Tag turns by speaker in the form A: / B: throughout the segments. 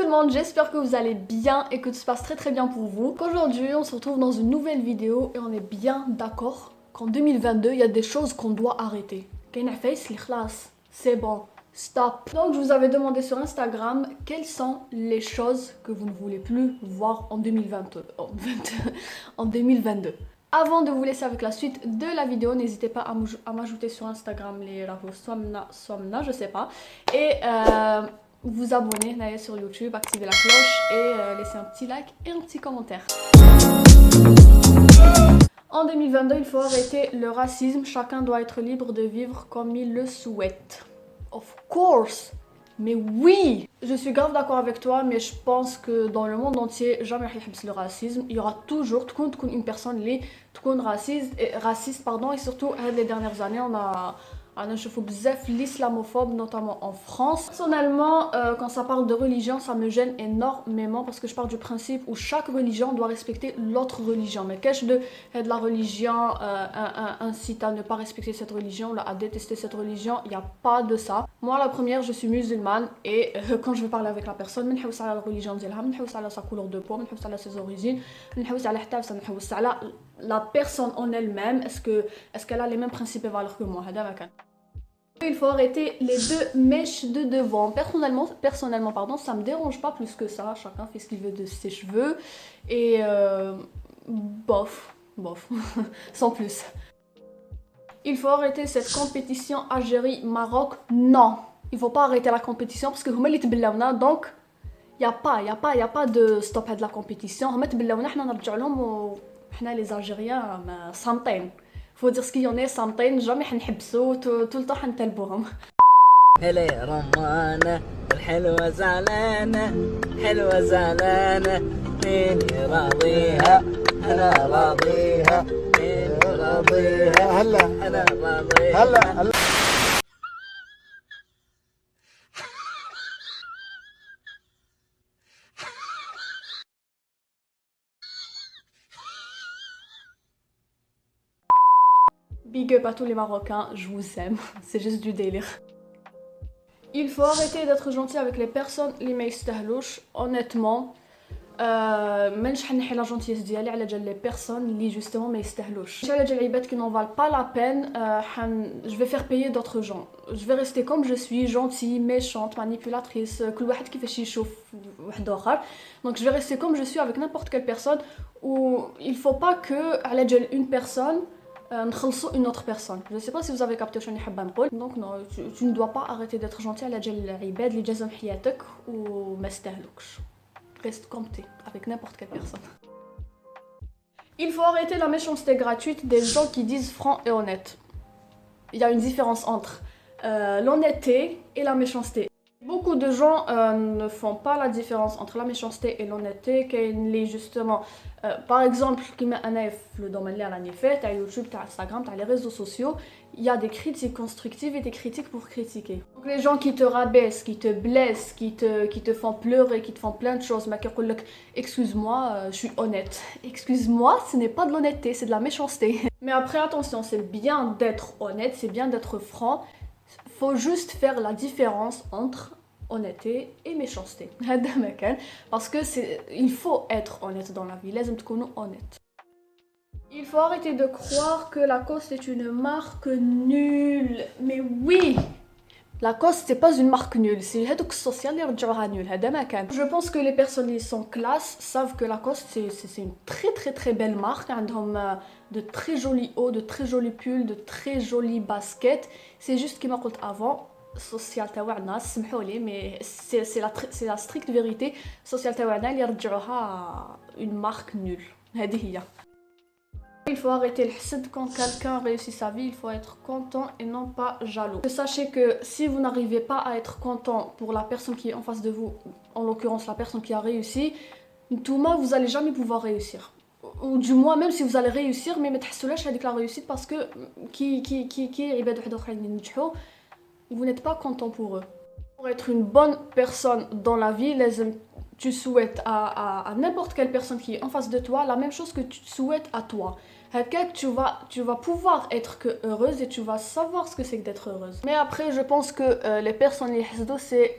A: le monde, j'espère que vous allez bien et que tout se passe très bien pour vous. Aujourd'hui, on se retrouve dans une nouvelle vidéo et on est bien d'accord qu'en 2022, il y a des choses qu'on doit arrêter. C'est bon, stop. Donc je vous avais demandé sur Instagram quelles sont les choses que vous ne voulez plus voir en 2022. Avant de vous laisser avec la suite de la vidéo, n'hésitez pas à m'ajouter sur Instagram les rafos somna, je sais pas. Et vous abonner d'ailleurs sur YouTube, activer la cloche et laisser un petit like et un petit commentaire. En 2022, il faut arrêter le racisme. Chacun doit être libre de vivre comme il le souhaite. Of course! Mais oui! Je suis grave d'accord avec toi, mais je pense que dans le monde entier, jamais le racisme. Il y aura toujours une personne raciste, et surtout les dernières années, on a l'islamophobe, notamment en France. Personnellement, quand ça parle de religion, ça me gêne énormément parce que je pars du principe où chaque religion doit respecter l'autre religion. Mais qu'est-ce de la religion incite à ne pas respecter cette religion, à détester cette religion, il n'y a pas de ça. Moi, la première, je suis musulmane et quand je vais parler avec la personne, je vais la religion de sa couleur de peau, ses origines, la personne en elle-même, est-ce qu'elle a les mêmes principes et valeurs que moi. Il faut arrêter les deux mèches de devant. Personnellement, ça me dérange pas plus que ça. Chacun fait ce qu'il veut de ses cheveux. Et bof, sans plus. Il faut arrêter cette compétition Algérie-Maroc. Non, il faut pas arrêter la compétition parce que vous m'avez dit donc il y a pas de stop à de la compétition. Vous m'avez dit les Algériens samtain. Faut dire ce qu'il y en a samtain, jamais حنحبسو tout le temps حنتلبوهم.
B: هلا رمانة الحلوة زعلانة حلوة زعلانة مين راضيها أنا راضيها مين راضيها هلا أنا راضيها هلا
A: Big up à tous les Marocains, je vous aime, c'est juste du délire. Il faut arrêter d'être gentil avec les personnes les مايستاهلوش. Honnêtement, مانيش حنحي la gentillesse ديالي على جال les personnes اللي justement ما يستاهلوش. على جال العباد qui n'en valent pas la peine, je vais faire payer d'autres gens. Je vais rester comme je suis, gentille, méchante, manipulatrice, كل واحد كيفاش يشوف واحد آخر. Donc je vais rester comme je suis avec n'importe quelle personne où il faut pas que على جال une personne نخلصوا une autre personne. Je sais pas si vous avez capté شنو حابه نقول. Donc non, tu ne dois pas arrêter d'être gentil على جال العباد اللي جازم حياتك وما يستاهلوكش. Reste comme t'es avec n'importe quelle personne. Il faut arrêter la méchanceté gratuite des gens qui disent franc et honnête. Il y a une différence entre l'honnêteté et la méchanceté. Beaucoup de gens ne font pas la différence entre la méchanceté et l'honnêteté. Justement, par exemple, le domaine de YouTube, de Instagram, de les réseaux sociaux, il y a des critiques constructives et des critiques pour critiquer. Donc les gens qui te rabaissent, qui te blessent, qui te font pleurer, qui te font plein de choses, mais qui disent excuse-moi, je suis honnête. Excuse-moi, ce n'est pas de l'honnêteté, c'est de la méchanceté. Mais après attention, c'est bien d'être honnête, c'est bien d'être franc. Faut juste faire la différence entre honnêteté et méchanceté. Parce que il faut être honnête dans la vie. لازم تكونوا honnête. Il faut arrêter de croire que Lacoste est une marque nulle. Mais oui, Lacoste c'est pas une marque nulle. C'est هذوك السوسيال اللي رجعوها نول. هذا ما كان. Je pense que les personnes qui sont classe savent que Lacoste c'est une très belle marque. عندهم de très jolis hauts, de très jolis pulls, de très jolis baskets. C'est juste كما قلت avant. السوسيال تاعنا سمحوا لي mais c'est la stricte vérité. السوسيال تاعنا اللي رجعوها une marque nulle. هذه هي. Il faut arrêter le hasad quand quelqu'un réussit sa vie, il faut être content et non pas jaloux. Sachez que si vous n'arrivez pas à être content pour la personne qui est en face de vous, en l'occurrence la personne qui a réussi, tout le vous allez jamais pouvoir réussir. Ou du moins même si vous allez réussir, mais ما تحسولاش هذيك la réussite parce que عباد واحد اخرين ينجحوا, vous n'êtes pas content pour eux. Pour être une bonne personne dans la vie, لازم tu souhaites à n'importe quelle personne qui est en face de toi la même chose que tu souhaites à toi. Tu vas pouvoir être que heureuse et tu vas savoir ce que c'est que d'être heureuse. Mais après, je pense que les personnes qui يحسدوا c'est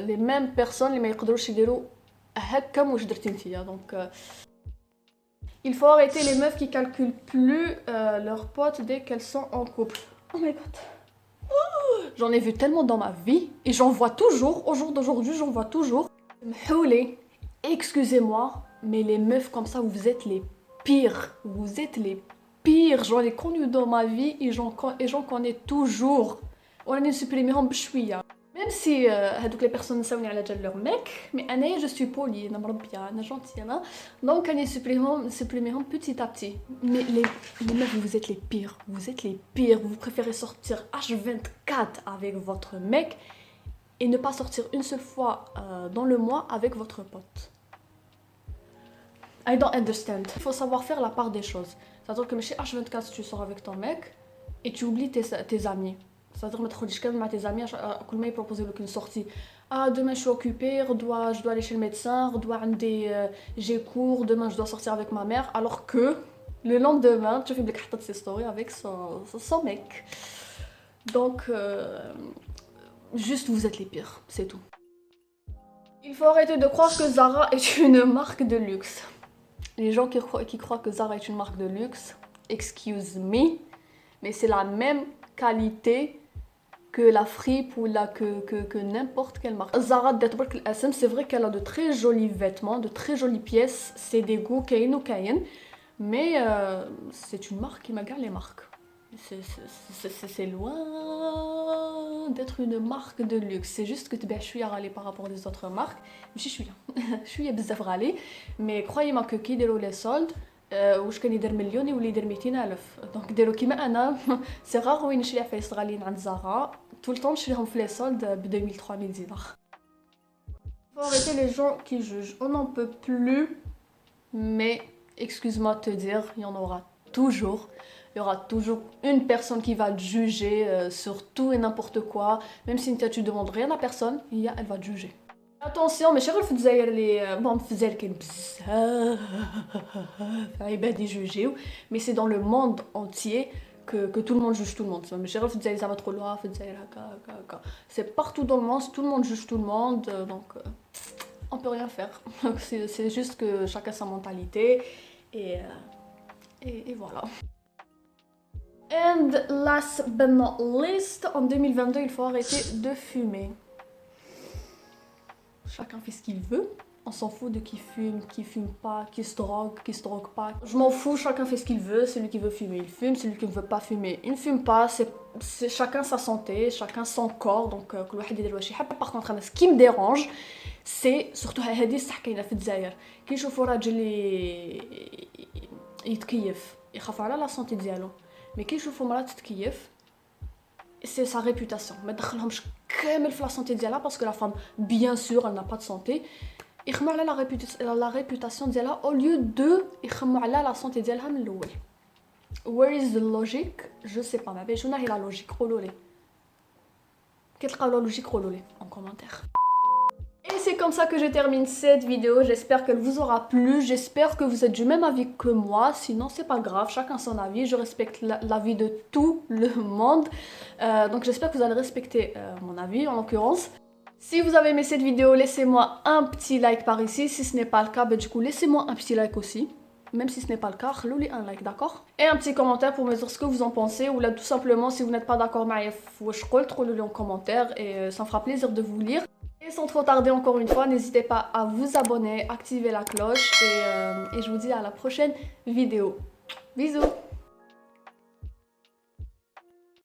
A: les mêmes personnes اللي ما يقدروش يديروا هكا واش درتي نتيا. Donc il faut arrêter les meufs qui calculent plus leurs potes dès qu'elles sont en couple. Oh my god. J'en ai vu tellement dans ma vie et j'en vois toujours, au jour d'aujourd'hui j'en vois toujours. Excusez-moi, mais les meufs comme ça, vous êtes les pires. Vous êtes les pires. J'en ai connu dans ma vie et j'en connais toujours. On a supprimé même si هذوك les personnes نساوني على جال leur mec, mais أنا je suis polie, أنا مربية, أنا gentille, أنا. Donc on supprimé petit à petit. Mais les meufs, vous êtes les pires. Vous êtes les pires. Vous préférez sortir H24 avec votre mec et ne pas sortir une seule fois dans le mois avec votre pote. I don't understand. Il faut savoir faire la part des choses. C'est-à-dire que chez H24 tu sors avec ton mec et tu oublies tes amis. C'est-à-dire que tu te avec tes amis, quand ils proposent une sortie. Ah, demain je suis occupée, je dois aller chez le médecin, j'ai cours, demain je dois sortir avec ma mère. Alors que le lendemain, tu fais des stories avec son mec. Donc, juste vous êtes les pires, c'est tout. Il faut arrêter de croire que Zara est une marque de luxe. Les gens qui croient que Zara est une marque de luxe, excuse me, mais c'est la même qualité que la fripe ou que n'importe quelle marque. Zara, c'est vrai qu'elle a de très jolis vêtements, de très jolies pièces, c'est des goûts kayen ou kayen, mais c'est une marque qui m'égale les marques. C'est loin d'être une marque de luxe. C'est juste que tu es chouïa râler par rapport aux autres marques. Je suis chouïa. Je suis bzaf râler. Mais croyez-moi que qui déroule les soldes, واش كان يدير مليون يولي يدير 200,000. دونك ديروا كيما انا. سي غار وين نشري عفايس غاليين عند زارا tout le temps نشريهم في لي soldes ب 2000 3000 dinars. Faut arrêter les gens qui jugent. On n'en peut plus. Mais excuse-moi de te dire, il y en aura toujours. Il y aura toujours une personne qui va te juger sur tout et n'importe quoi. Même si tu demandes rien à personne, elle va te juger. Attention, mais شغل في الجزائر اللي bon في الجزائر كاين بزاف عباد يجوجيو, mais c'est dans le monde entier que tout le monde juge tout le monde. Mais شغل في الجزائر زعما تقولوها في الجزائر هكا. C'est partout dans le monde, tout le monde juge tout le monde, donc on peut rien faire. C'est juste que chacun sa mentalité et voilà. And last but not least, en 2022, il faut arrêter de fumer. Chacun fait ce qu'il veut. On s'en fout de qui fume pas, qui se drogue pas. Je m'en fous, chacun fait ce qu'il veut. Celui qui veut fumer, il fume. Celui qui ne veut pas fumer, il ne fume pas. C'est chacun sa santé, chacun son corps. Donc, par contre, ce qui me dérange, c'est surtout هذه الصح كاينه في الجزائر. كي يشوفوا راجل يتكيف يخافوا على لا سونتي ديالو. مي كي يشوفوا مرات تتكيف c'est sa réputation. ما تدخلهمش كامل في la santé ديالها parce que la femme bien sûr elle n'a pas de santé. يخموا على la réputation ديالها au lieu de يخموا على la santé ديالها من الاول. Where is the logic? Je sais pas. ما شنو هي la logique قولوا لي. كي تلقاو la logique قولوا لي en commentaire. Et c'est comme ça que je termine cette vidéo. J'espère qu'elle vous aura plu. J'espère que vous êtes du même avis que moi. Sinon, c'est pas grave. Chacun son avis. Je respecte l'avis de tout le monde. Donc, j'espère que vous allez respecter mon avis en l'occurrence. Si vous avez aimé cette vidéo, laissez-moi un petit like par ici. Si ce n'est pas le cas, du coup, laissez-moi un petit like aussi. Même si ce n'est pas le cas, khlouli un like, d'accord? Et un petit commentaire pour me dire ce que vous en pensez. Ou là, tout simplement, si vous n'êtes pas d'accord, trouvez-le en commentaire. Et ça me fera plaisir de vous lire. Et sans trop tarder, encore une fois, n'hésitez pas à vous abonner, activer la cloche et je vous dis à la prochaine vidéo. Bisous!